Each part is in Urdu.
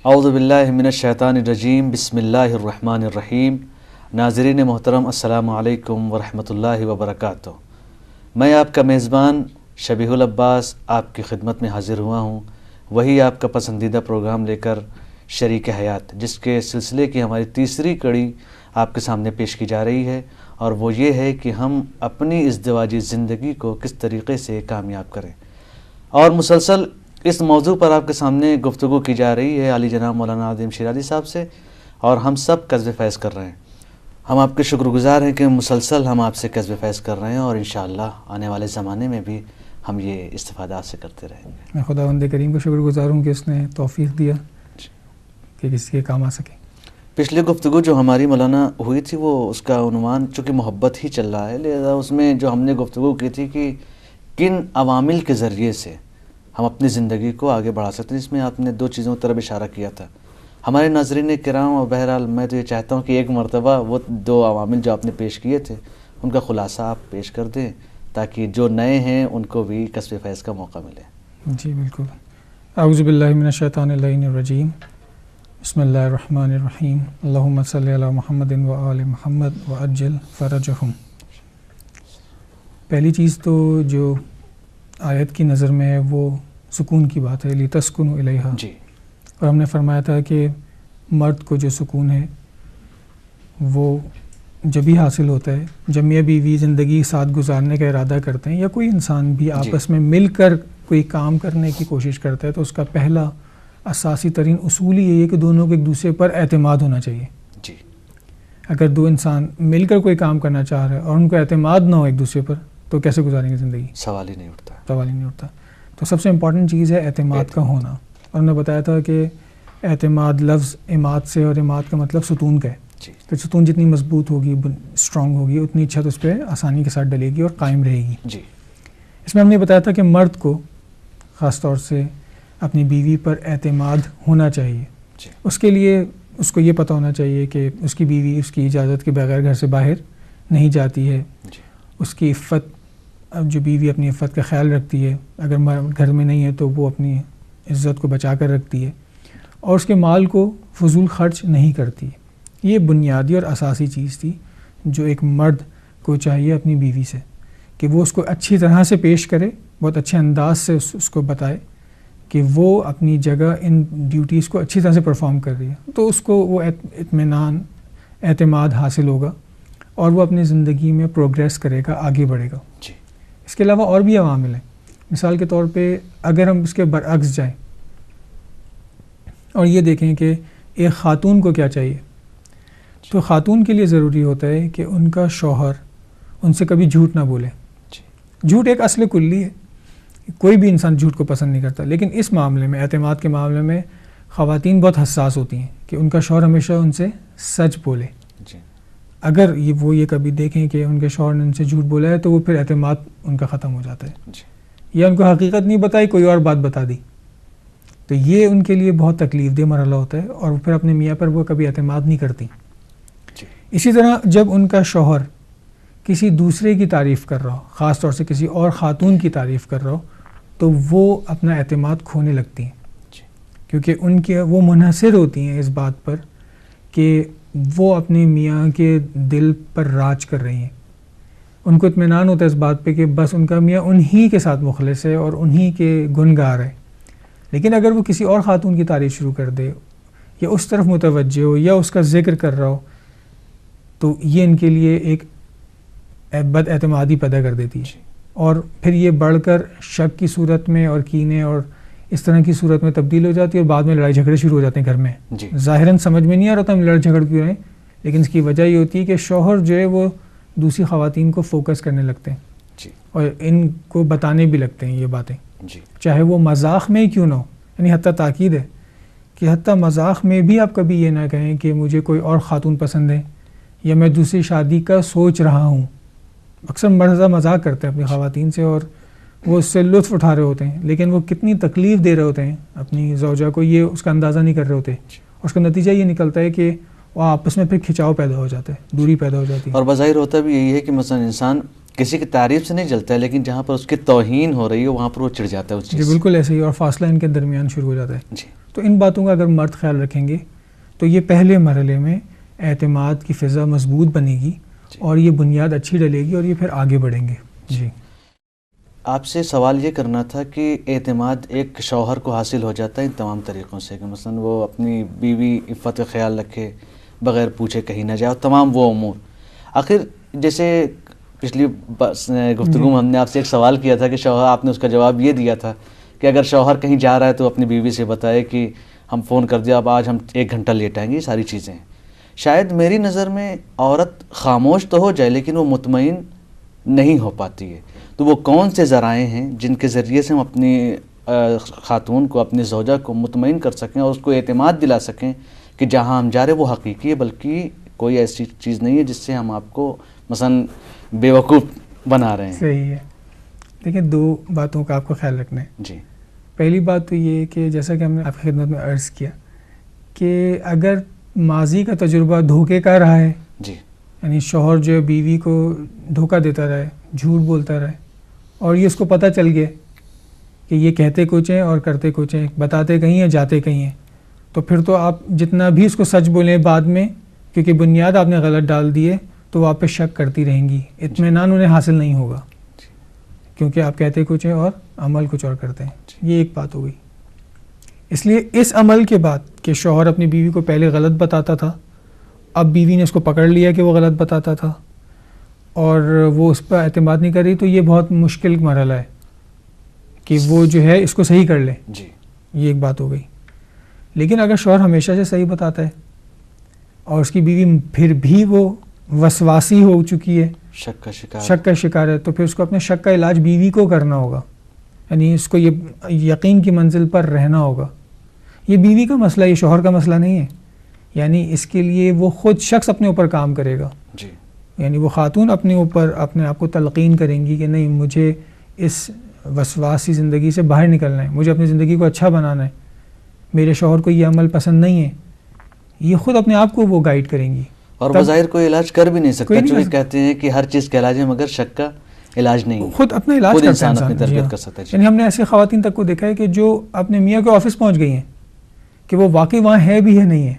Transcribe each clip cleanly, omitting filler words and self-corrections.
اعوذ باللہ من الشیطان الرجیم، بسم اللہ الرحمن الرحیم۔ ناظرین محترم، السلام علیکم ورحمۃ اللہ وبرکاتہ۔ میں آپ کا میزبان شبیح العباس آپ کی خدمت میں حاضر ہوا ہوں، وہی آپ کا پسندیدہ پروگرام لے کر شریک حیات، جس کے سلسلے کی ہماری تیسری کڑی آپ کے سامنے پیش کی جا رہی ہے، اور وہ یہ ہے کہ ہم اپنی ازدواجی زندگی کو کس طریقے سے کامیاب کریں۔ اور مسلسل اس موضوع پر آپ کے سامنے گفتگو کی جا رہی ہے علی جناب مولانا عظیم شیرازی صاحب سے، اور ہم سب قصب فیض کر رہے ہیں۔ ہم آپ کے شکر گزار ہیں کہ مسلسل ہم آپ سے قصب فیض کر رہے ہیں، اور انشاءاللہ آنے والے زمانے میں بھی ہم یہ استفادہ آپ سے کرتے رہیں گے۔ میں خداوند کریم کا شکر گزار ہوں کہ اس نے توفیق دیا کہ کسی کے کام آ سکے۔ پچھلی گفتگو جو ہماری مولانا ہوئی تھی، وہ اس کا عنوان چونکہ محبت ہی چل رہا ہے، لہذا اس میں جو ہم نے گفتگو کی تھی کہ کن عوامل کے ذریعے سے ہم اپنی زندگی کو آگے بڑھا سکتے ہیں، اس میں آپ نے دو چیزوں کی طرف اشارہ کیا تھا۔ ہمارے ناظرین کرام، اور بہرحال میں تو یہ چاہتا ہوں کہ ایک مرتبہ وہ دو عوامل جو آپ نے پیش کیے تھے ان کا خلاصہ آپ پیش کر دیں، تاکہ جو نئے ہیں ان کو بھی کسب فیض کا موقع ملے۔ جی بالکل۔ اعوذ باللہ من الشیطان اللعین الرجیم، بسم اللہ الرحمن الرحیم، اللہم صلی علی محمد و آل محمد وعجل فرجہم۔ پہلی چیز تو جو آیت کی نظر میں ہے وہ سکون کی بات ہے، لِتَسْكُنُوا إِلَيْهَا۔ جی، اور ہم نے فرمایا تھا کہ مرد کو جو سکون ہے وہ جبھی حاصل ہوتا ہے جب میاں بیوی زندگی ساتھ گزارنے کا ارادہ کرتے ہیں، یا کوئی انسان بھی آپس میں مل کر کوئی کام کرنے کی کوشش کرتا ہے، تو اس کا پہلا اساسی ترین اصول ہی یہ ہے کہ دونوں کو ایک دوسرے پر اعتماد ہونا چاہیے۔ جی، اگر دو انسان مل کر کوئی کام کرنا چاہ رہے ہیں اور ان کو اعتماد نہ ہو ایک دوسرے پر، تو کیسے گزاریں گے زندگی؟ سوال ہی نہیں اٹھتا۔ سوال ہی نہیں اٹھتا۔ تو سب سے امپورٹنٹ چیز ہے اعتماد کا ہونا، اور میں نے بتایا تھا کہ اعتماد لفظ عماد سے، اور عماد کا مطلب ستون کا ہے۔ جی، تو ستون جتنی مضبوط ہوگی، اسٹرانگ ہوگی، اتنی چھت اس پہ آسانی کے ساتھ ڈلے گی اور قائم رہے گی۔ جی، اس میں ہم نے بتایا تھا کہ مرد کو خاص طور سے اپنی بیوی پر اعتماد ہونا چاہیے۔ جی، اس کے لیے اس کو یہ پتہ ہونا چاہیے کہ اس کی بیوی اس کی اجازت کے بغیر گھر سے باہر نہیں جاتی ہے۔ جی، اس کی عفت، جو بیوی اپنی عفت کا خیال رکھتی ہے، اگر گھر میں نہیں ہے تو وہ اپنی عزت کو بچا کر رکھتی ہے، اور اس کے مال کو فضول خرچ نہیں کرتی ہے۔ یہ بنیادی اور اساسی چیز تھی جو ایک مرد کو چاہیے اپنی بیوی سے، کہ وہ اس کو اچھی طرح سے پیش کرے، بہت اچھے انداز سے اس کو بتائے کہ وہ اپنی جگہ ان ڈیوٹیز کو اچھی طرح سے پرفارم کر رہی ہے، تو اس کو وہ اطمینان، اعتماد حاصل ہوگا، اور وہ اپنی زندگی میں پروگریس کرے گا، آگے بڑھے گا۔ جی، اس کے علاوہ اور بھی عوامل ہیں۔ مثال کے طور پہ اگر ہم اس کے برعکس جائیں اور یہ دیکھیں کہ ایک خاتون کو کیا چاہیے، تو خاتون کے لیے ضروری ہوتا ہے کہ ان کا شوہر ان سے کبھی جھوٹ نہ بولے۔ جھوٹ ایک اصل کلی ہے، کوئی بھی انسان جھوٹ کو پسند نہیں کرتا، لیکن اس معاملے میں، اعتماد کے معاملے میں، خواتین بہت حساس ہوتی ہیں کہ ان کا شوہر ہمیشہ ان سے سچ بولے۔ اگر وہ یہ کبھی دیکھیں کہ ان کے شوہر نے ان سے جھوٹ بولا ہے، تو وہ پھر اعتماد ان کا ختم ہو جاتا ہے، یا ان کو حقیقت نہیں بتائی، کوئی اور بات بتا دی، تو یہ ان کے لیے بہت تکلیف دہ مرحلہ ہوتا ہے، اور پھر اپنے میاں پر وہ کبھی اعتماد نہیں کرتی۔ اسی طرح جب ان کا شوہر کسی دوسرے کی تعریف کر رہا ہو، خاص طور سے کسی اور خاتون کی تعریف کر رہا ہو، تو وہ اپنا اعتماد کھونے لگتی ہیں، کیونکہ ان کے وہ منحصر ہوتی ہیں اس بات پر کہ وہ اپنے میاں کے دل پر راج کر رہی ہیں۔ ان کو اطمینان ہوتا ہے اس بات پہ کہ بس ان کا میاں انہی کے ساتھ مخلص ہے اور انہی کے گن گا رہا ہے، لیکن اگر وہ کسی اور خاتون کی تعریف شروع کر دے، یا اس طرف متوجہ ہو، یا اس کا ذکر کر رہا ہو، تو یہ ان کے لیے ایک بد اعتمادی پیدا کر دیتی ہے، اور پھر یہ بڑھ کر شک کی صورت میں اور کینے اور اس طرح کی صورت میں تبدیل ہو جاتی ہے، اور بعد میں لڑائی جھگڑے شروع ہو جاتے ہیں گھر میں۔ ظاہراً سمجھ میں نہیں آ رہا تھا ہم لڑائی جھگڑ کیوں رہے ہیں، لیکن اس کی وجہ یہ ہوتی ہے کہ شوہر جو ہے وہ دوسری خواتین کو فوکس کرنے لگتے ہیں، اور ان کو بتانے بھی لگتے ہیں یہ باتیں، چاہے وہ مذاق میں ہی کیوں نہ ہو۔ یعنی حتیٰ تاکید ہے کہ حتیٰ مذاق میں بھی آپ کبھی یہ نہ کہیں کہ مجھے کوئی اور خاتون پسند ہے، یا میں دوسری شادی کا سوچ رہا ہوں۔ اکثر مرد مذاق کرتے ہیں اپنی خواتین سے، اور وہ اس سے لطف اٹھا رہے ہوتے ہیں، لیکن وہ کتنی تکلیف دے رہے ہوتے ہیں اپنی زوجہ کو، یہ اس کا اندازہ نہیں کر رہے ہوتے، اور اس کا نتیجہ یہ نکلتا ہے کہ وہ آپس میں پھر کھچاؤ پیدا ہو جاتا ہے، دوری پیدا ہو جاتی ہے۔ اور بظاہر ہوتا بھی یہی ہے کہ مثلا انسان کسی کی تعریف سے نہیں جلتا ہے، لیکن جہاں پر اس کی توہین ہو رہی ہے وہاں پر وہ چڑھ جاتا ہے اس چیز سے۔ جی بالکل ایسے ہی، اور فاصلہ ان کے درمیان شروع ہو جاتا ہے۔ جی تو ان باتوں کا اگر مرد خیال رکھیں گے تو یہ پہلے مرحلے میں اعتماد کی فضا مضبوط بنے گی اور یہ بنیاد اچھی ڈلے گی اور یہ پھر آگے بڑھیں گے. جی آپ سے سوال یہ کرنا تھا کہ اعتماد ایک شوہر کو حاصل ہو جاتا ہے ان تمام طریقوں سے کہ مثلا وہ اپنی بیوی عفت خیال رکھے, بغیر پوچھے کہیں نہ جائے, اور تمام وہ امور. آخر جیسے پچھلی گفتگو میں ہم نے آپ سے ایک سوال کیا تھا کہ شوہر, آپ نے اس کا جواب یہ دیا تھا کہ اگر شوہر کہیں جا رہا ہے تو اپنی بیوی سے بتائے کہ ہم فون کر دیا, اب آج ہم 1 گھنٹہ لیٹ آئیں گے. یہ ساری چیزیں ہیں. شاید میری نظر میں عورت خاموش تو ہو جائے لیکن وہ مطمئن نہیں ہو پاتی ہے. تو وہ کون سے ذرائع ہیں جن کے ذریعے سے ہم اپنی خاتون کو, اپنی زوجہ کو مطمئن کر سکیں اور اس کو اعتماد دلا سکیں کہ جہاں ہم جا رہے وہ حقیقی ہے, بلکہ کوئی ایسی چیز نہیں ہے جس سے ہم آپ کو مثلا بیوقوف بنا رہے ہیں. صحیح ہے. دیکھیں 2 باتوں کا آپ کو خیال رکھنا ہے. جی. پہلی بات تو یہ کہ جیسا کہ ہم نے آپ کی خدمت میں عرض کیا کہ اگر ماضی کا تجربہ دھوکے کا رہا ہے, جی, یعنی شوہر جو ہے بیوی کو دھوکہ دیتا رہے, جھوٹ بولتا رہے, اور یہ اس کو پتہ چل گیا کہ یہ کہتے کچھ ہیں اور کرتے کچھ ہیں, بتاتے کہیں ہیں جاتے کہیں ہیں, تو پھر تو آپ جتنا بھی اس کو سچ بولیں بعد میں, کیونکہ بنیاد آپ نے غلط ڈال دی ہے, تو وہ آپ پہ شک کرتی رہیں گی, اطمینان انہیں حاصل نہیں ہوگا, کیونکہ آپ کہتے کچھ ہیں اور عمل کچھ اور کرتے ہیں. یہ ایک بات ہو گئی. اس لیے اس عمل کے بعد کہ شوہر اپنی بیوی کو پہلے غلط بتاتا تھا, اب بیوی نے اس کو پکڑ لیا کہ وہ غلط بتاتا تھا اور وہ اس پر اعتماد نہیں کر رہی, تو یہ بہت مشکل مرحلہ ہے کہ وہ جو ہے اس کو صحیح کر لے. جی, یہ ایک بات ہو گئی. لیکن اگر شوہر ہمیشہ سے صحیح بتاتا ہے اور اس کی بیوی پھر بھی وہ وسواسی ہو چکی ہے, شک کا شکار ہے, تو پھر اس کو اپنے شک کا علاج بیوی کو کرنا ہوگا. یعنی اس کو یہ یقین کی منزل پر رہنا ہوگا. یہ بیوی کا مسئلہ, یہ شوہر کا مسئلہ نہیں ہے. یعنی اس کے لیے وہ خود شخص اپنے اوپر کام کرے گا. جی, یعنی وہ خاتون اپنے اوپر اپنے آپ کو تلقین کریں گی کہ نہیں, مجھے اس وسواسی زندگی سے باہر نکلنا ہے, مجھے اپنی زندگی کو اچھا بنانا ہے, میرے شوہر کو یہ عمل پسند نہیں ہے. یہ خود اپنے آپ کو وہ گائیڈ کریں گی. اور بظاہر کوئی علاج کر بھی نہیں سکتا, چونکہ کہتے ہیں کہ ہر چیز کا علاج ہے مگر شک کا علاج نہیں. خود اپنا علاج خود کرتا ہے انسان اپنی تربیت کر سکتا ہے. یعنی ہم نے ایسی خواتین تک کو دیکھا ہے کہ جو اپنے میاں کے آفس پہنچ گئی ہیں کہ وہ واقعی وہاں ہے بھی ہے نہیں ہے,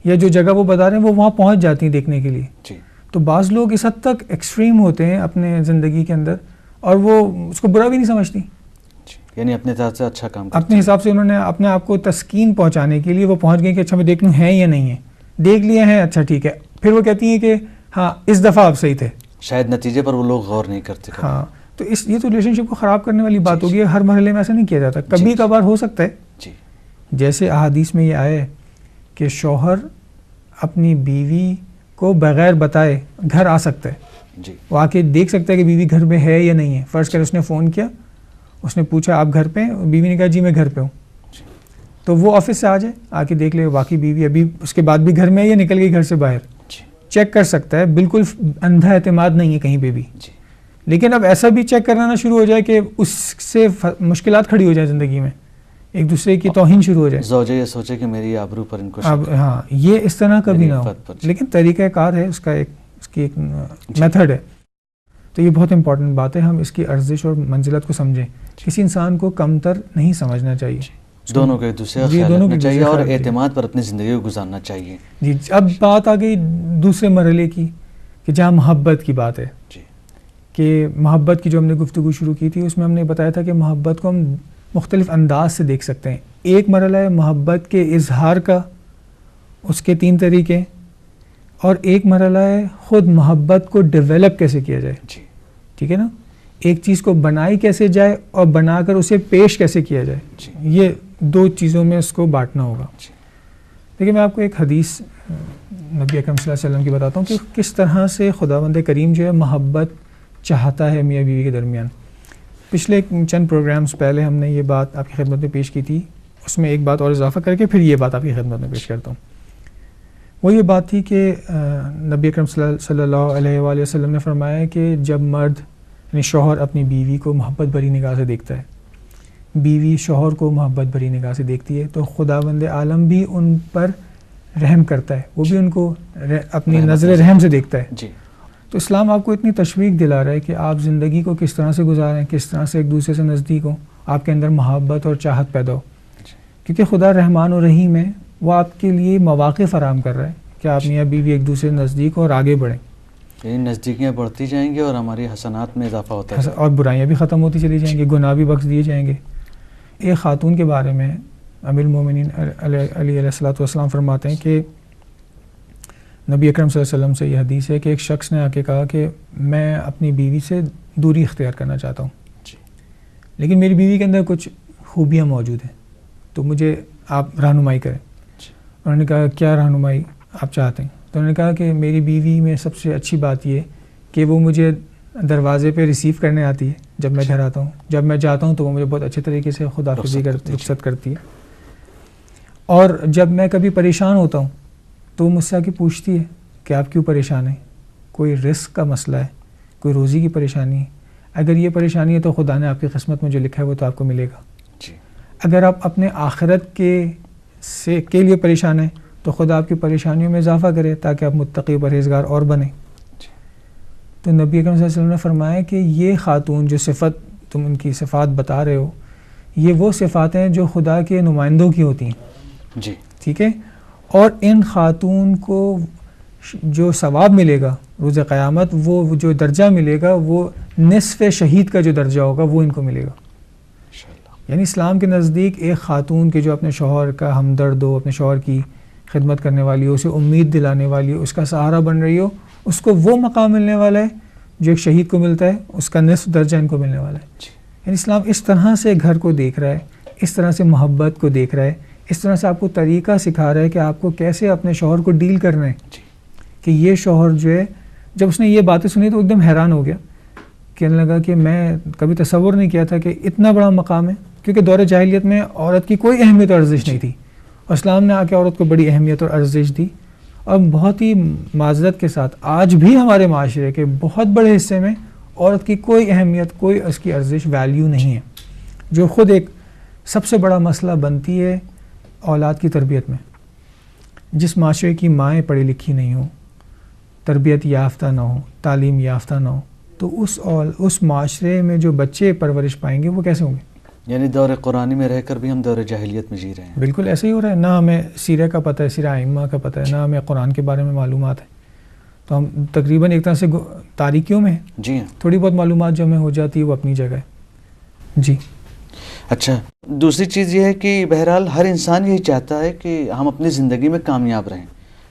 یا جو جگہ وہ بتا رہے ہیں وہ وہاں پہنچ جاتی ہیں دیکھنے کے لیے. جی, تو بعض لوگ اس حد تک ایکسٹریم ہوتے ہیں اپنے زندگی کے اندر اور وہ اس کو برا بھی نہیں سمجھتی. یعنی اپنے حساب سے اچھا کام اپنے حساب سے انہوں نے اپنے آپ کو تسکین پہنچانے کے لیے وہ پہنچ گئے کہ اچھا میں دیکھ لوں ہے یا نہیں ہے, دیکھ لیا ہے, اچھا ٹھیک ہے. پھر وہ کہتی ہیں کہ ہاں اس دفعہ آپ صحیح تھے. شاید نتیجے پر وہ لوگ غور نہیں کرتے. ہاں, تو یہ تو ریلیشن شپ کو خراب کرنے والی بات ہوگی. ہر مرحلے میں ایسا نہیں کیا جاتا, کبھی کبھار ہو سکتا ہے. جی, جیسے احادیث میں یہ آیا ہے کہ شوہر اپنی بیوی کو بغیر بتائے گھر آ سکتا ہے. جی, وہ آ کے دیکھ سکتا ہے کہ بیوی گھر میں ہے یا نہیں ہے. فرض کر اس نے فون کیا, اس نے پوچھا آپ گھر پہ ہیں, بیوی نے کہا جی میں گھر پہ ہوں, تو وہ آفس سے آ جائے, آ کے دیکھ لے واقعی بیوی ابھی اس کے بعد بھی گھر میں ہے یا نکل گئی گھر سے باہر. چیک کر سکتا ہے, بالکل اندھا اعتماد نہیں ہے کہیں پہ بھی. لیکن اب ایسا بھی چیک کرنا شروع ہو جائے کہ اس سے مشکلات کھڑی ہو جائیں زندگی میں, ایک دوسرے کی توہین شروع ہو جائے, زوجہ یہ سوچے کہ میری آبرو پر ان کو اب ہاں یہ اس طرح کبھی نہ ہو. لیکن طریقہ کار ہے اس کا, اس کی ایک میتھڈ ہے. تو یہ بہت امپورٹنٹ بات ہے, ہم اس کی ارزش اور منزلت کو سمجھیں. کسی انسان کو کمتر نہیں سمجھنا چاہیے, دونوں کو ایک دوسرے کا خیال رکھنا چاہیے اور اعتماد پر اپنی زندگی کو گزارنا چاہیے. جی, اب بات آ گئی دوسرے مرحلے کی کہ جہاں محبت کی بات ہے. جی, کہ محبت کی جو ہم نے گفتگو شروع کی تھی اس میں ہم نے بتایا تھا کہ محبت کو ہم مختلف انداز سے دیکھ سکتے ہیں. ایک مرحلہ ہے محبت کے اظہار کا, اس کے 3 طریقے, اور ایک مرحلہ ہے خود محبت کو ڈیولپ کیسے کیا جائے. جی, ٹھیک ہے نا, ایک چیز کو بنائی کیسے جائے اور بنا کر اسے پیش کیسے کیا جائے. جی, یہ 2 چیزوں میں اس کو بانٹنا ہوگا. جی, دیکھیں میں آپ کو ایک حدیث نبی اکرم صلی اللہ علیہ وسلم کی بتاتا ہوں کہ کس طرح سے خداوند کریم جو ہے محبت چاہتا ہے میاں بیوی کے درمیان. پچھلے چند پروگرامز پہلے ہم نے یہ بات آپ کی خدمت میں پیش کی تھی, اس میں ایک بات اور اضافہ کر کے پھر یہ بات آپ کی خدمت میں پیش کرتا ہوں. وہ یہ بات تھی کہ نبی اکرم صلی اللہ علیہ وآلہ وسلم نے فرمایا کہ جب مرد یعنی شوہر اپنی بیوی کو محبت بھری نگاہ سے دیکھتا ہے, بیوی شوہر کو محبت بھری نگاہ سے دیکھتی ہے, تو خداوند عالم بھی ان پر رحم کرتا ہے, وہ بھی ان کو اپنی نظر رحم سے دیکھتا ہے. جی, تو اسلام آپ کو اتنی تشویق دلا رہا ہے کہ آپ زندگی کو کس طرح سے گزاریں, کس طرح سے ایک دوسرے سے نزدیک ہوں, آپ کے اندر محبت اور چاہت پیدا ہو. کیونکہ خدا رحمان و رحیم ہے، وہ آپ کے لیے مواقع فراہم کر رہا ہے کہ آپ میاں بیوی ایک دوسرے نزدیک اور آگے بڑھیں، یعنی نزدیکیاں بڑھتی جائیں گی اور ہماری حسنات میں اضافہ ہوتا ہے اور برائیاں بھی ختم ہوتی چلی جائیں گی، گناہ بھی بخش دیے جائیں گے۔ ایک خاتون کے بارے میں امیر المومنین علیہ الصلوۃ والسلام فرماتے ہیں کہ نبی اکرم صلی اللہ علیہ وسلم سے یہ حدیث ہے کہ ایک شخص نے آ کے کہا کہ میں اپنی بیوی سے دوری اختیار کرنا چاہتا ہوں، لیکن میری بیوی کے اندر کچھ خوبیاں موجود ہیں، تو مجھے آپ رہنمائی کریں۔ انہوں نے کہا کیا رہنمائی آپ چاہتے ہیں؟ تو انہوں نے کہا کہ میری بیوی میں سب سے اچھی بات یہ کہ وہ مجھے دروازے پہ ریسیو کرنے آتی ہے جب میں گھر آتا ہوں، جب میں جاتا ہوں تو وہ مجھے بہت اچھے طریقے سے خداحافظی رخصت کرتی ہے، اور جب میں کبھی پریشان ہوتا ہوں تو وہ مجھ سے آ کے پوچھتی ہے کہ آپ کیوں پریشان ہیں، کوئی رزق کا مسئلہ ہے، کوئی روزی کی پریشانی ہے؟ اگر یہ پریشانی ہے تو خدا نے آپ کی قسمت میں جو لکھا ہے وہ تو آپ کو ملے گا۔ اگر آپ اپنے آخرت کے لیے پریشان ہیں تو خدا آپ کی پریشانیوں میں اضافہ کرے تاکہ آپ متقی و پرہیزگار اور بنیں۔ تو نبی اکرم صلی اللہ علیہ وسلم نے فرمایا کہ یہ خاتون جو صفت تم ان کی صفات بتا رہے ہو، یہ وہ صفات ہیں جو خدا کے نمائندوں کی ہوتی ہیں، جی ٹھیک ہے، اور ان خاتون کو جو ثواب ملے گا روز قیامت، وہ جو درجہ ملے گا وہ نصف شہید کا جو درجہ ہوگا وہ ان کو ملے گا۔ یعنی اسلام کے نزدیک ایک خاتون کے جو اپنے شوہر کا ہمدرد ہو، اپنے شوہر کی خدمت کرنے والی ہو، اسے امید دلانے والی ہو، اس کا سہارا بن رہی ہو، اس کو وہ مقام ملنے والا ہے جو ایک شہید کو ملتا ہے، اس کا نصف درجہ ان کو ملنے والا ہے۔ یعنی اسلام اس طرح سے گھر کو دیکھ رہا ہے، اس طرح سے محبت کو دیکھ رہا ہے، اس طرح سے آپ کو طریقہ سکھا رہا ہے کہ آپ کو کیسے اپنے شوہر کو ڈیل کرنا ہے۔ کہ یہ شوہر جو ہے، جب اس نے یہ باتیں سنی تو ایک دم حیران ہو گیا، کہنے لگا کہ میں کبھی تصور نہیں کیا تھا کہ اتنا بڑا مقام ہے، کیونکہ دور جاہلیت میں عورت کی کوئی اہمیت اور ارزش نہیں تھی، اور اسلام نے آ کے عورت کو بڑی اہمیت اور ارزش دی۔ اور بہت ہی معذرت کے ساتھ آج بھی ہمارے معاشرے کے بہت بڑے حصے میں عورت کی کوئی اہمیت، کوئی اس کی ارزش، ویلیو نہیں ہے، جو خود ایک سب سے بڑا مسئلہ بنتی ہے اولاد کی تربیت میں۔ جس معاشرے کی مائیں پڑھی لکھی نہیں ہوں، تربیت یافتہ نہ ہو، تعلیم یافتہ نہ ہو، تو اس معاشرے میں جو بچے پرورش پائیں گے وہ کیسے ہوں گے؟ یعنی دور قرآنی میں رہ کر بھی ہم دور جاہلیت میں جی رہے ہیں۔ بالکل ایسے ہی ہو رہا ہے، نہ ہمیں سیرہ کا پتہ ہے، سیرہ ائمہ کا پتہ ہے، نہ ہمیں قرآن کے بارے میں معلومات ہے، تو ہم تقریباً ایک طرح سے تاریکیوں میں ہیں۔ جی ہاں، تھوڑی بہت معلومات جو ہمیں ہو جاتی ہے وہ اپنی جگہ ہے۔ جی اچھا، دوسری چیز یہ ہے کہ بہرحال ہر انسان یہی چاہتا ہے کہ ہم اپنی زندگی میں کامیاب رہیں،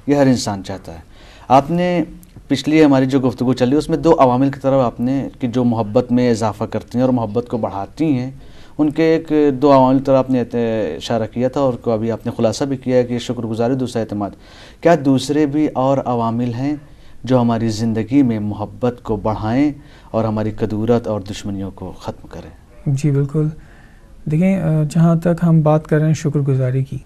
یہ ہر انسان چاہتا ہے۔ آپ نے پچھلی ہماری جو گفتگو چلی اس میں 2 عوامل کی طرف آپ نے کہ جو محبت میں اضافہ کرتی ہیں اور محبت کو بڑھاتی ہیں، ان کے ایک 2 عوامل کی طرف آپ نے اشارہ کیا تھا، اور کو ابھی آپ نے خلاصہ بھی کیا ہے کہ شکر گزاری، دوسرا اعتماد۔ کیا دوسرے بھی اور عوامل ہیں جو ہماری زندگی میں محبت کو بڑھائیں اور ہماری کدورت اور دشمنیوں کو ختم کریں؟ جی بالکل، دیکھیں جہاں تک ہم بات کر رہے ہیں شکر گزاری کی،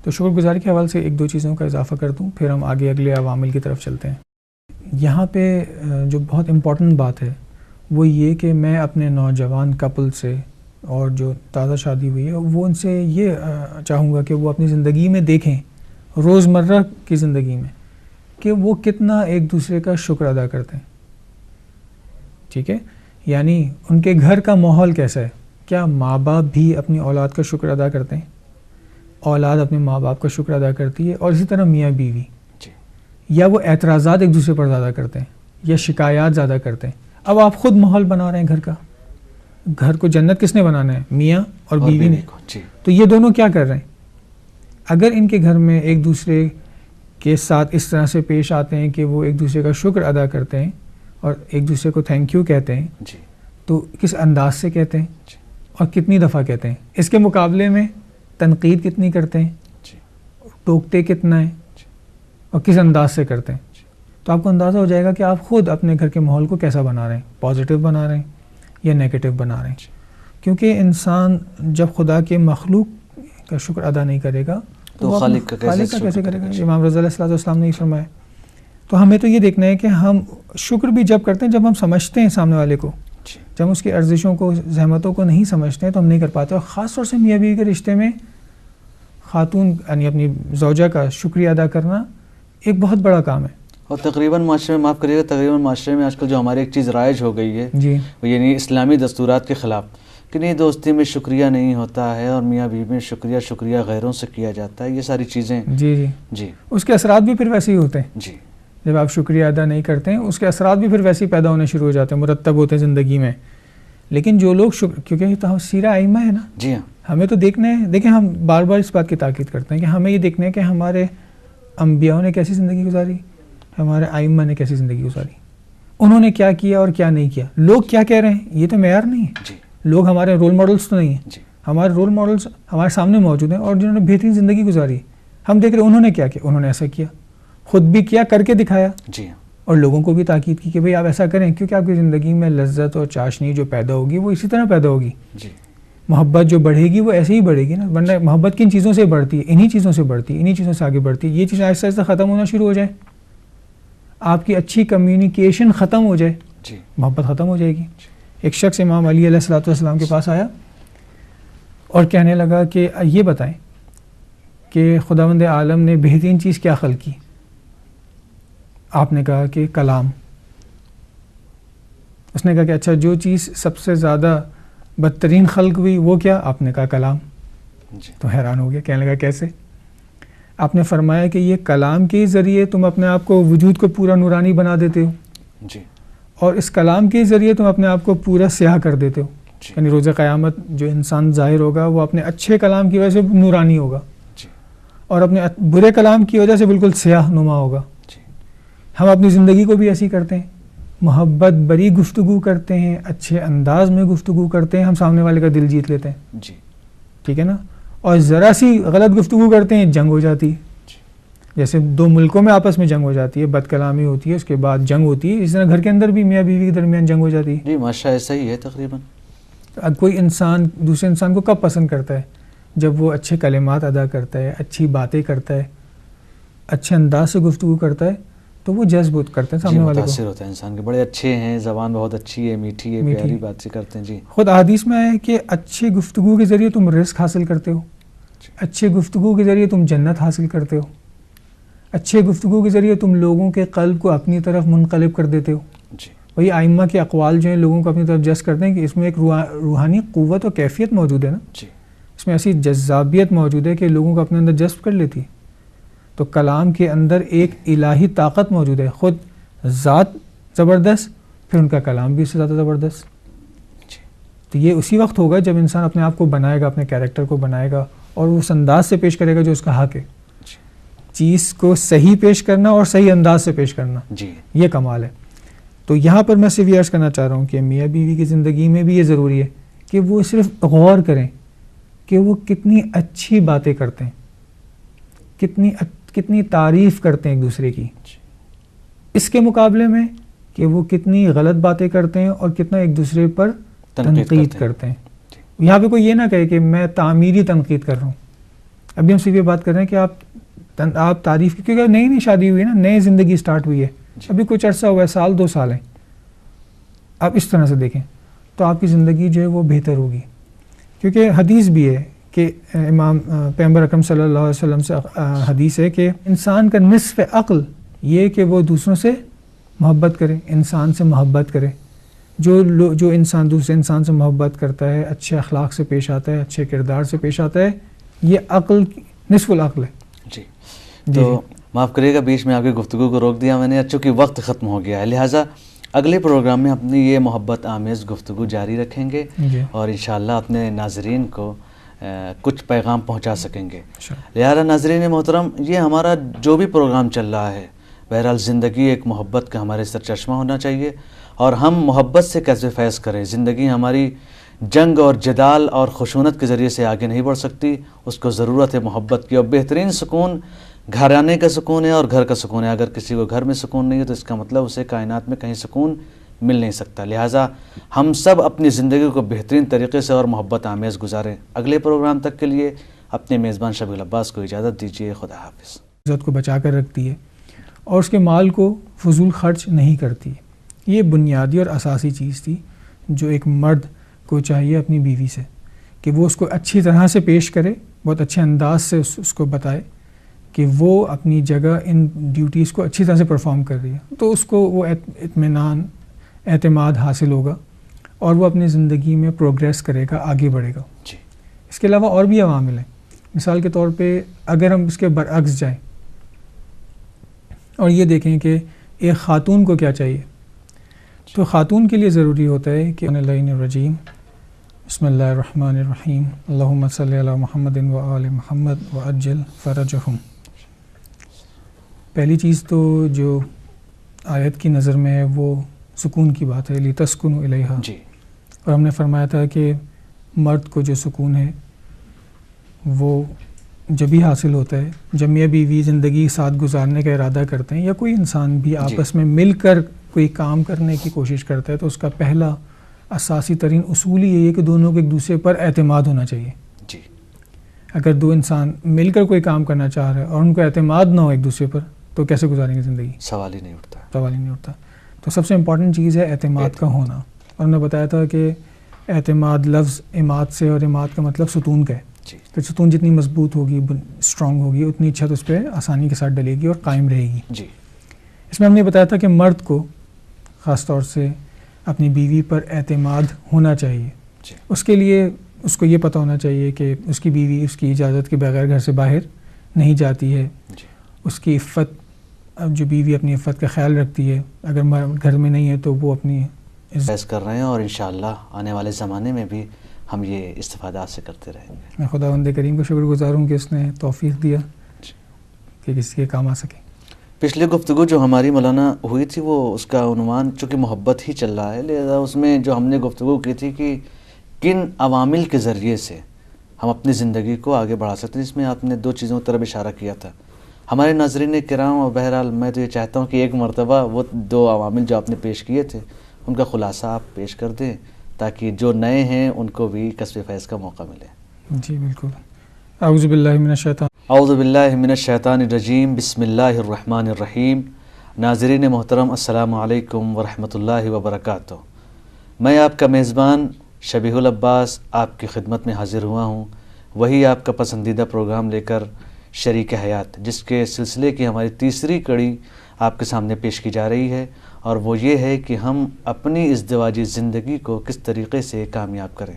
تو شکر گزاری کے حوالے سے 1-2 چیزوں کا اضافہ کر دوں، پھر ہم آگے اگلے عوامل کی طرف چلتے ہیں۔ یہاں پہ جو بہت امپورٹنٹ بات ہے وہ یہ کہ میں اپنے نوجوان کپل سے اور جو تازہ شادی ہوئی ہے وہ ان سے یہ چاہوں گا کہ وہ اپنی زندگی میں دیکھیں، روزمرہ کی زندگی میں، کہ وہ کتنا ایک دوسرے کا شکر ادا کرتے ہیں، ٹھیک ہے؟ یعنی ان کے گھر کا ماحول کیسا ہے، کیا ماں باپ بھی اپنی اولاد کا شکر ادا کرتے ہیں، اولاد اپنے ماں باپ کا شکر ادا کرتی ہے، اور اسی طرح میاں بیوی، یا وہ اعتراضات ایک دوسرے پر زیادہ کرتے ہیں یا شکایات زیادہ کرتے ہیں۔ اب آپ خود ماحول بنا رہے ہیں گھر کا، گھر کو جنت کس نے بنانا ہے؟ میاں اور بیوی نے۔ تو یہ دونوں کیا کر رہے ہیں؟ اگر ان کے گھر میں ایک دوسرے کے ساتھ اس طرح سے پیش آتے ہیں کہ وہ ایک دوسرے کا شکر ادا کرتے ہیں اور ایک دوسرے کو تھینک یو کہتے ہیں، تو کس انداز سے کہتے ہیں اور کتنی دفعہ کہتے ہیں؟ اس کے مقابلے میں تنقید کتنی کرتے ہیں، ٹوکتے کتنا ہے اور کس انداز سے کرتے ہیں؟ تو آپ کو اندازہ ہو جائے گا کہ آپ خود اپنے گھر کے ماحول کو کیسا بنا رہے ہیں، پازیٹیو بنا رہے ہیں یا نیگیٹو بنا رہے ہیں۔ کیونکہ انسان جب خدا کے مخلوق کا شکر ادا نہیں کرے گا تو خالق کا کیسے کرے گا؟ امام رضی اللہ علیہ وسلم نے یہ فرمایا۔ تو ہمیں تو یہ دیکھنا ہے کہ ہم شکر بھی جب کرتے ہیں جب ہم سمجھتے ہیں سامنے والے کو، جب ہم اس کی ارزشوں کو، زحمتوں کو نہیں سمجھتے ہیں تو ہم نہیں کر پاتے۔ اور خاص طور سے میاں بیوی کے رشتے میں خاتون یعنی اپنی زوجہ کا شکریہ ادا کرنا ایک بہت بڑا کام ہے۔ اور تقریباً معاشرے میں، معاف کریے گا، تقریباً معاشرے میں آج کل جو ہماری ایک چیز رائج ہو گئی ہے جی، یعنی اسلامی دستورات کے خلاف کہ نہیں دوستی میں شکریہ نہیں ہوتا ہے اور میاں بیوی میں شکریہ غیروں سے کیا جاتا ہے، یہ ساری چیزیں جی جی جی اس کے اثرات بھی پھر ویسے ہی ہوتے ہیں. جی جب آپ شکریہ ادا نہیں کرتے ہیں اس کے اثرات بھی پھر ویسے ہی پیدا ہونے شروع ہو جاتے ہیں، مرتب ہوتے ہیں زندگی میں. لیکن جو لوگ کیونکہ یہ تو سیرہ ائمہ ہے نا، جی ہاں، ہمیں تو دیکھنا ہے. دیکھیں ہم بار بار اس بات کی تاکید کرتے ہیں کہ ہمیں یہ دیکھنا ہے کہ ہمارے انبیاء نے کیسی زندگی گزاری، ہمارے ائمہ نے کیسی زندگی گزاری، انہوں نے کیا کیا اور کیا نہیں کیا. لوگ کیا کہہ رہے ہیں یہ تو معیار نہیں ہے. جی لوگ ہمارے رول ماڈلس تو نہیں ہیں. جی ہمارے رول ماڈلس ہمارے سامنے موجود ہیں اور جنہوں نے بہترین زندگی گزاری، ہم دیکھ رہے ہیں انہوں نے کیا کیا، انہوں نے ایسا کیا، خود بھی کیا، کر کے دکھایا، جی ہاں، اور لوگوں کو بھی تاکید کی کہ بھئی آپ ایسا کریں، کیونکہ آپ کی زندگی میں لذت اور چاشنی جو پیدا ہوگی وہ اسی طرح پیدا ہوگی. جی محبت جو بڑھے گی وہ ایسے ہی بڑھے گی نا، ورنہ محبت کن چیزوں سے بڑھتی ہے، انہی چیزوں سے بڑھتی ہے، انہی چیزوں سے آگے بڑھتی ہے. یہ چیز آہستہ آہستہ ختم ہونا شروع ہو جائے، آپ کی اچھی کمیونیکیشن ختم ہو جائے، جی محبت ختم ہو جائے گی. ایک شخص امام علی علیہ الصلوۃ والسلام کے پاس آیا اور کہنے لگا کہ یہ بتائیں کہ خداوند عالم نے بہترین چیز کیا خلق کی؟ آپ نے کہا کہ کلام. اس نے کہا کہ اچھا جو چیز سب سے زیادہ بدترین خلق ہوئی وہ کیا؟ آپ نے کہا کلام. جی تو حیران ہو گیا، کہنے لگا کیسے؟ آپ نے فرمایا کہ یہ کلام کے ذریعے تم اپنے آپ کو، وجود کو پورا نورانی بنا دیتے ہو، جی اور اس کلام کے ذریعے تم اپنے آپ کو پورا سیاہ کر دیتے ہو. جی یعنی روز قیامت جو انسان ظاہر ہوگا وہ اپنے اچھے کلام کی وجہ سے نورانی ہوگا، جی اور اپنے برے کلام کی وجہ سے بالکل سیاہ نما ہوگا. جی ہم اپنی زندگی کو بھی ایسی کرتے ہیں، محبت بری گفتگو کرتے ہیں، اچھے انداز میں گفتگو کرتے ہیں، ہم سامنے والے کا دل جیت لیتے ہیں، جی ٹھیک ہے نا. اور ذرا سی غلط گفتگو کرتے ہیں، جنگ ہو جاتی ہے. جیسے دو ملکوں میں آپس میں جنگ ہو جاتی ہے، بد کلامی ہوتی ہے، اس کے بعد جنگ ہوتی ہے، اس طرح گھر کے اندر بھی میاں بیوی کے درمیان جنگ ہو جاتی ہے. جی ماشاء ایسا ہی ہے تقریباً. اب کوئی انسان دوسرے انسان کو کب پسند کرتا ہے؟ جب وہ اچھے کلمات ادا کرتا ہے، اچھی باتیں کرتا ہے، اچھے انداز سے گفتگو کرتا ہے، تو وہ جذب کرتے ہیں سامنے والے کو. متاثر ہوتا ہے انسان کے، بڑے اچھے ہیں، زبان بہت اچھی ہے، میٹھی ہے، پیاری بات سے کرتے ہیں. جی خود احادیث میں ہے کہ اچھی گفتگو کے ذریعے تم رزق حاصل کرتے ہو، اچھے گفتگو کے ذریعے تم جنت حاصل کرتے ہو، اچھے گفتگو کے ذریعے تم لوگوں کے قلب کو اپنی طرف منقلب کر دیتے ہو. جی وہی ائمہ کے اقوال جو ہیں لوگوں کو اپنی طرف جذب کرتے ہیں کہ اس میں ایک روحانی قوت اور کیفیت موجود ہے نا. جی اس میں ایسی جذابیت موجود ہے کہ لوگوں کو اپنے اندر جذب کر لیتی ہے. تو کلام کے اندر ایک الہی طاقت موجود ہے، خود ذات زبردست، پھر ان کا کلام بھی اس سے زیادہ زبردست. جی تو یہ اسی وقت ہوگا جب انسان اپنے آپ کو بنائے گا، اپنے کیریکٹر کو بنائے گا اور اس انداز سے پیش کرے گا جو اس کا حق ہے. چیز کو صحیح پیش کرنا اور صحیح انداز سے پیش کرنا، جی یہ کمال ہے. تو یہاں پر میں صرف یہ عرض کرنا چاہ رہا ہوں کہ میاں بیوی کی زندگی میں بھی یہ ضروری ہے کہ وہ صرف غور کریں کہ وہ کتنی اچھی باتیں کرتے ہیں، کتنی تعریف کرتے ہیں ایک دوسرے کی، اس کے مقابلے میں کہ وہ کتنی غلط باتیں کرتے ہیں اور کتنا ایک دوسرے پر تنقید کرتے ہیں. یہاں پہ کوئی یہ نہ کہے کہ میں تعمیری تنقید کر رہا ہوں. ابھی ہم صرف یہ بات کر رہے ہیں کہ آپ تعریف کی، کیونکہ نئی شادی ہوئی ہے نا، نئی زندگی سٹارٹ ہوئی ہے، ابھی کچھ عرصہ ہوا ہے، سال 2 سال ہیں. آپ اس طرح سے دیکھیں تو آپ کی زندگی جو ہے وہ بہتر ہوگی. کیونکہ حدیث بھی ہے کہ امام پیغمبر اکرم صلی اللہ علیہ وسلم سے حدیث ہے کہ انسان کا نصف عقل یہ کہ وہ دوسروں سے محبت کرے، انسان سے محبت کرے. جو انسان دوسرے انسان سے محبت کرتا ہے، اچھے اخلاق سے پیش آتا ہے، اچھے کردار سے پیش آتا ہے، یہ عقل نصف العقل ہے. جی تو معاف کریے گا بیچ میں آپ کی گفتگو کو روک دیا میں نے، چونکہ وقت ختم ہو گیا ہے، لہٰذا اگلے پروگرام میں اپنی یہ محبت آمیز گفتگو جاری رکھیں گے اور انشاءاللہ اپنے ناظرین کو کچھ پیغام پہنچا سکیں گے. لہٰذا ناظرین محترم، یہ ہمارا جو بھی پروگرام چل رہا ہے، بہرحال زندگی ایک محبت کا ہمارے سرچشمہ ہونا چاہیے، اور ہم محبت سے کیسے فیض کریں. زندگی ہماری جنگ اور جدال اور خشونت کے ذریعے سے آگے نہیں بڑھ سکتی، اس کو ضرورت ہے محبت کی. اور بہترین سکون گھرانے کا سکون ہے اور گھر کا سکون ہے. اگر کسی کو گھر میں سکون نہیں ہے تو اس کا مطلب اسے کائنات میں کہیں سکون مل نہیں سکتا. لہٰذا ہم سب اپنی زندگی کو بہترین طریقے سے اور محبت آمیز گزاریں. اگلے پروگرام تک کے لیے اپنے میزبان شبیہ العباس کو اجازت دیجیے. خدا حافظ. عزت کو بچا کر رکھتی ہے اور اس کے مال کو فضول خرچ نہیں کرتی. یہ بنیادی اور اساسی چیز تھی جو ایک مرد کو چاہیے اپنی بیوی سے، کہ وہ اس کو اچھی طرح سے پیش کرے، بہت اچھے انداز سے اس کو بتائے کہ وہ اپنی جگہ ان ڈیوٹیز کو اچھی طرح سے پرفارم کر رہی ہے. تو اس کو وہ اطمینان، اعتماد حاصل ہوگا اور وہ اپنی زندگی میں پروگریس کرے گا، آگے بڑھے گا۔ جی اس کے علاوہ اور بھی عوامل ہیں۔ مثال کے طور پہ اگر ہم اس کے برعکس جائیں اور یہ دیکھیں کہ ایک خاتون کو کیا چاہیے، تو خاتون کے لیے ضروری ہوتا ہے کہ اللعین الرجیم بسم اللہ الرحمن الرحیم اللہم صلی علی محمد و آل محمد وعجل فرجہم۔ پہلی چیز تو جو آیت کی نظر میں ہے وہ سکون کی بات ہے، لتسکنوا الیہا۔ جی اور ہم نے فرمایا تھا کہ مرد کو جو سکون ہے وہ جب ہی حاصل ہوتا ہے جب میاں بیوی زندگی ساتھ گزارنے کا ارادہ کرتے ہیں، یا کوئی انسان بھی آپس میں مل کر کوئی کام کرنے کی کوشش کرتا ہے، تو اس کا پہلا اساسی ترین اصول ہی یہی ہے کہ دونوں کو ایک دوسرے پر اعتماد ہونا چاہیے۔ جی اگر دو انسان مل کر کوئی کام کرنا چاہ رہے ہیں اور ان کو اعتماد نہ ہو ایک دوسرے پر، تو کیسے گزاریں گے زندگی؟ سوال ہی نہیں اٹھتا۔ سوال ہی نہیں اٹھتا۔ تو سب سے امپورٹنٹ چیز ہے اعتماد کا ہونا۔ اور ہم نے بتایا تھا کہ اعتماد لفظ عماد سے، اور عماد کا مطلب ستون کا ہے۔ جی کہ ستون جتنی مضبوط ہوگی، اسٹرانگ ہوگی، اتنی چھت اس پہ آسانی کے ساتھ ڈلے گی اور قائم رہے گی۔ جی اس میں ہم نے بتایا تھا کہ مرد کو خاص طور سے اپنی بیوی پر اعتماد ہونا چاہیے۔ جی اس کے لیے اس کو یہ پتہ ہونا چاہیے کہ اس کی بیوی اس کی اجازت کے بغیر گھر سے باہر نہیں جاتی ہے۔ جی اس کی عفت، جو بیوی اپنی عفت کا خیال رکھتی ہے، اگر گھر میں نہیں ہے تو وہ اپنی بحث کر رہے ہیں، اور انشاءاللہ آنے والے زمانے میں بھی ہم یہ استفادہ سے کرتے رہیں گے۔ میں خداوند کریم کو شکر گزار ہوں کہ اس نے توفیق دیا کہ کسی کے کام آ سکے۔ پچھلی گفتگو جو ہماری مولانا ہوئی تھی، وہ اس کا عنوان چونکہ محبت ہی چل رہا ہے، لہذا اس میں جو ہم نے گفتگو کی تھی کہ کن عوامل کے ذریعے سے ہم اپنی زندگی کو آگے بڑھا سکتے ہیں، اس میں آپ نے دو چیزوں کی طرف اشارہ کیا تھا۔ ہمارے ناظرین کرام، اور بہرحال میں تو یہ چاہتا ہوں کہ ایک مرتبہ وہ دو عوامل جو آپ نے پیش کیے تھے ان کا خلاصہ آپ پیش کر دیں، تاکہ جو نئے ہیں ان کو بھی کسب فیض کا موقع ملے۔ جی بالکل۔ اعوذ باللہ من الشیطان اعوذ باللہ من الشیطان الرجیم، بسم اللہ الرحمن الرحیم۔ ناظرین محترم، السلام علیکم ورحمۃ اللہ وبرکاتہ۔ میں آپ کا میزبان شبیح العباس آپ کی خدمت میں حاضر ہوا ہوں، وہی آپ کا پسندیدہ پروگرام لے کر، شریک حیات، جس کے سلسلے کی ہماری تیسری کڑی آپ کے سامنے پیش کی جا رہی ہے، اور وہ یہ ہے کہ ہم اپنی ازدواجی زندگی کو کس طریقے سے کامیاب کریں۔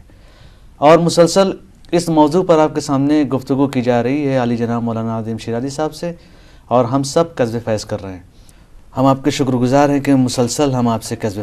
اور مسلسل اس موضوع پر آپ کے سامنے گفتگو کی جا رہی ہے عالی جناب مولانا عظیم شیرازی صاحب سے، اور ہم سب کسب فیض کر رہے ہیں۔ ہم آپ کے شکر گزار ہیں کہ مسلسل ہم آپ سے کسب